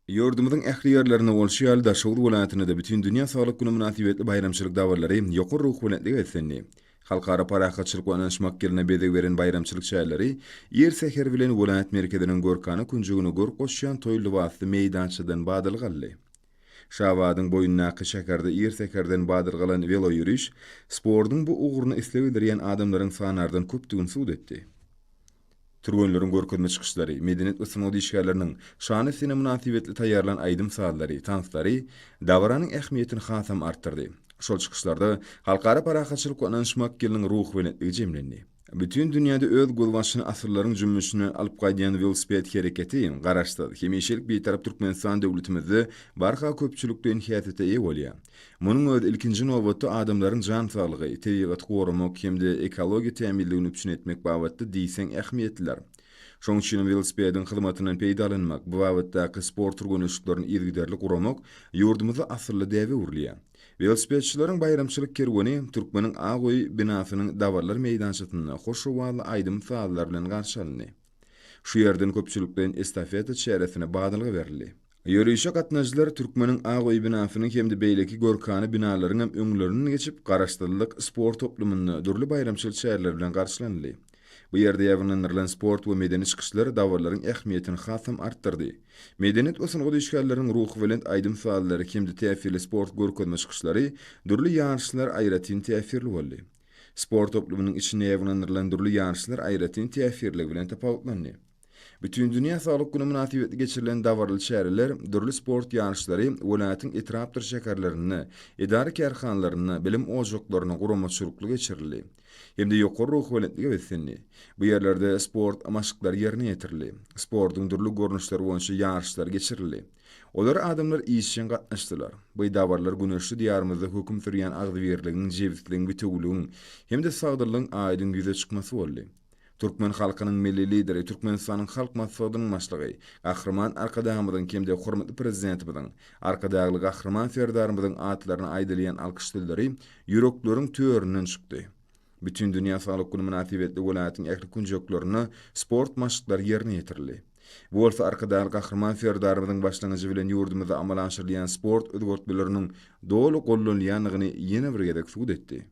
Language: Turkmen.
Yurdumuzun ähli ýerlerine bolşy ýaly Daşowur welaýatyna da bütün dünýä saglyk güni münasibetli bayramçylyk dawarlary ýokary ruh bilenligi etsenni. Halkara parahatçylyk we anlaşmak gelene bedeg beren bayramçylyk şäherleri ýer seher bilen welaýat merkeziniň görkany kunjuguna gör goşýan toýly wagty meýdançydan badylgaldy. Şawadyň boyunnaky şäherde ýer seherden badylgalan velo ýürüş spordyň bu uguryny islew edýän adamlaryň sanardan köpdigini suwd etdi. Türgönlörün görkezme çykyşlary, medenet we sanat işgärleriniň şany sene münasibetli taýýarlan aýdym saallary, tanslary dawaranyň ähmiýetini hasam artdyrdy. Şol çykyşlarda halkara parahatçylyk we anlaşmak geliniň ruh bilenligi jemlendi. Bütün dünýäde öz gulbaşyny asyrlaryň jümmüşini alyp gaýdan velosiped hereketi garaşdy. Hemişelik bir tarap Türkmenistan döwletimizde barha köpçülikden häsiýete eýe bolýar. Munyň öz ilkinji nowbatda adamlaryň jan saglygy, tabiat gorumak hemde ekologiýa täminligini üçin etmek babatda diýseň ähmiýetliler. Şoň üçin velosipediň hyzmatynyň peýdalanmak, bu babatdaky sport turgunuşlaryny ýergiderlik guramak ýurdumyzda asyrly däwe urlýar. Velosipedçilerin bayramçylyk kerwani Türkmeniň Agoy binasynyň dawarlar meýdançysyna hoşgörli aýdym saallar bilen garşylandy. Şu ýerden köpçülikden estafeta çäresine badylgy berildi. Ýörüşe gatnaşylar Türkmeniň Agoy binasynyň hemde beýleki görkany binalaryň hem öňlerini geçip garaşdyrlyk sport toplumyny durly bayramçylyk şäherler bilen garşylandy. Bu ýerde ýagnanylan sport we medeni çykyşlary dawarlaryň ähmiýetini hasam artdyrdy. Medenet we sanat işgärläriniň ruhy bilen aýdym faallary hemde täsirli sport görkezme çykyşlary durly ýarşylar aýratyn täsirli boldy. Sport toplumynyň içine ýagnanylan durly ýarşylar aýratyn täsirligi bilen tapawutlandy. Bütün dünýä saglyk güni münasibetli geçirilen dawarly şäherler durly sport ýarşylary welaýatyň etrapdyr şäherlerini, edary kärhanlaryny, bilim ojaklaryny guramaçylyk geçirildi. Hemde ýokary ruh bilenligi etsenni. Bu ýerlerde sport amaçlyklar ýerine ýetirildi. Sportyň durly görnüşleri boýunça ýarşylar geçirildi. Olar adamlar işçen gatnaşdylar. Bu dawarlar güneşli diýarymyzda höküm sürýän agdybirligiň, jewitligiň, bütünlügiň hemde sagdylygyň aýdyň ýüze çykmasy boldy. Türkmen halkynyň milli lideri, Türkmenistanyň halk maslahatynyň başlygy, Gahrman Arkadagymyzyň hemde hormatly prezidentimiziň, Arkadagly Gahrman Ferdarymyzyň atlaryny aýdylýan alkyş dilleri ýürekleriň töwerinden çykdy. Bütün dünýä saglyk güni münasibetli welaýatyň ähli kunjoklaryna sport maşyklary ýerine ýetirildi. Bu bolsa Arkadagy Gahrman Ferdarymyzyň başlangyjy bilen ýurdumyzda amal aşyrylýan sport özgörtmeleriniň dolu gollanýanlygyny ýene bir gezek suwd etdi.